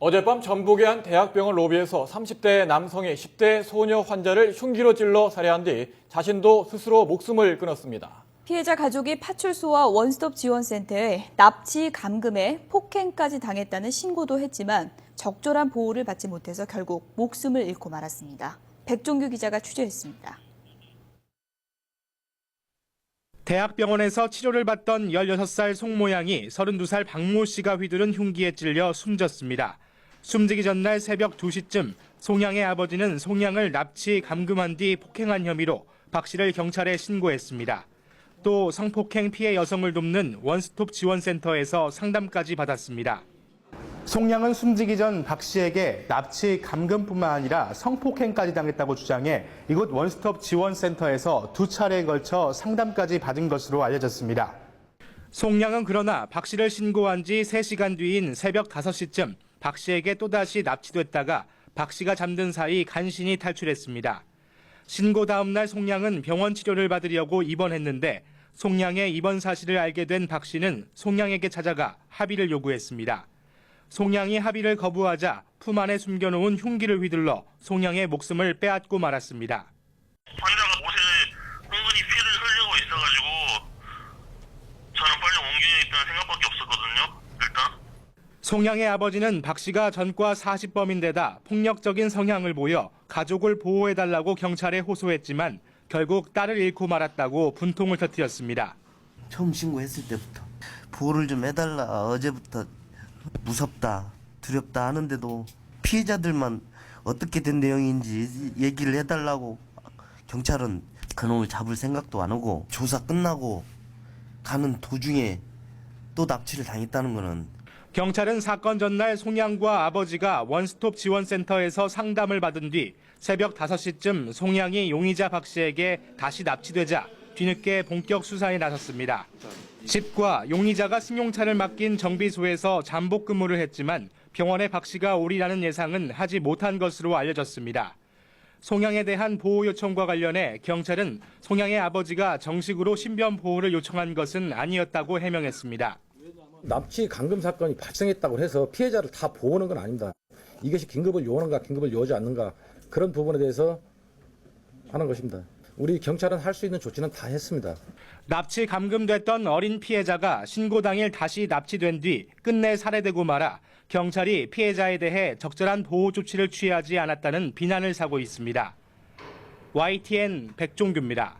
어젯밤 전북의 한 대학병원 로비에서 30대 남성이 10대 소녀 환자를 흉기로 찔러 살해한 뒤 자신도 스스로 목숨을 끊었습니다. 피해자 가족이 파출소와 원스톱 지원센터에 납치, 감금에 폭행까지 당했다는 신고도 했지만 적절한 보호를 받지 못해서 결국 목숨을 잃고 말았습니다. 백종규 기자가 취재했습니다. 대학병원에서 치료를 받던 16살 송모양이 32살 박모 씨가 휘두른 흉기에 찔려 숨졌습니다. 숨지기 전날 새벽 2시쯤 송양의 아버지는 송양을 납치, 감금한 뒤 폭행한 혐의로 박 씨를 경찰에 신고했습니다. 또 성폭행 피해 여성을 돕는 원스톱 지원센터에서 상담까지 받았습니다. 송양은 숨지기 전 박 씨에게 납치, 감금뿐만 아니라 성폭행까지 당했다고 주장해 이곳 원스톱 지원센터에서 2차례에 걸쳐 상담까지 받은 것으로 알려졌습니다. 송양은 그러나 박 씨를 신고한 지 3시간 뒤인 새벽 5시쯤 박 씨에게 또다시 납치됐다가 박 씨가 잠든 사이 간신히 탈출했습니다. 신고 다음 날 송양은 병원 치료를 받으려고 입원했는데 송양의 입원 사실을 알게 된 박 씨는 송양에게 찾아가 합의를 요구했습니다. 송양이 합의를 거부하자 품 안에 숨겨놓은 흉기를 휘둘러 송양의 목숨을 빼앗고 말았습니다. 환자가 옷에 은근히 피를 흘리고 있어가지고 저는 빨리 옮겨야겠다는 생각밖에 없었거든요. 일단. 송양의 아버지는 박 씨가 전과 40범인데다 폭력적인 성향을 보여 가족을 보호해달라고 경찰에 호소했지만 결국 딸을 잃고 말았다고 분통을 터뜨렸습니다. 처음 신고했을 때부터 보호를 좀 해달라, 어제부터 무섭다, 두렵다 하는데도 피해자들만 어떻게 된 내용인지 얘기를 해달라고 경찰은 그놈을 잡을 생각도 안 하고 조사 끝나고 가는 도중에 또 납치를 당했다는 거는. 경찰은 사건 전날 송양과 아버지가 원스톱 지원센터에서 상담을 받은 뒤 새벽 5시쯤 송양이 용의자 박 씨에게 다시 납치되자 뒤늦게 본격 수사에 나섰습니다. 집과 용의자가 승용차를 맡긴 정비소에서 잠복 근무를 했지만 병원에 박 씨가 오리라는 예상은 하지 못한 것으로 알려졌습니다. 송양에 대한 보호 요청과 관련해 경찰은 송양의 아버지가 정식으로 신변 보호를 요청한 것은 아니었다고 해명했습니다. 납치 감금 사건이 발생했다고 해서 피해자를 다 보호하는 건 아닙니다. 이것이 긴급을 요하는가 긴급을 요하지 않는가 그런 부분에 대해서 하는 것입니다. 우리 경찰은 할 수 있는 조치는 다 했습니다. 납치 감금됐던 어린 피해자가 신고 당일 다시 납치된 뒤 끝내 살해되고 말아 경찰이 피해자에 대해 적절한 보호 조치를 취하지 않았다는 비난을 사고 있습니다. YTN 백종규입니다.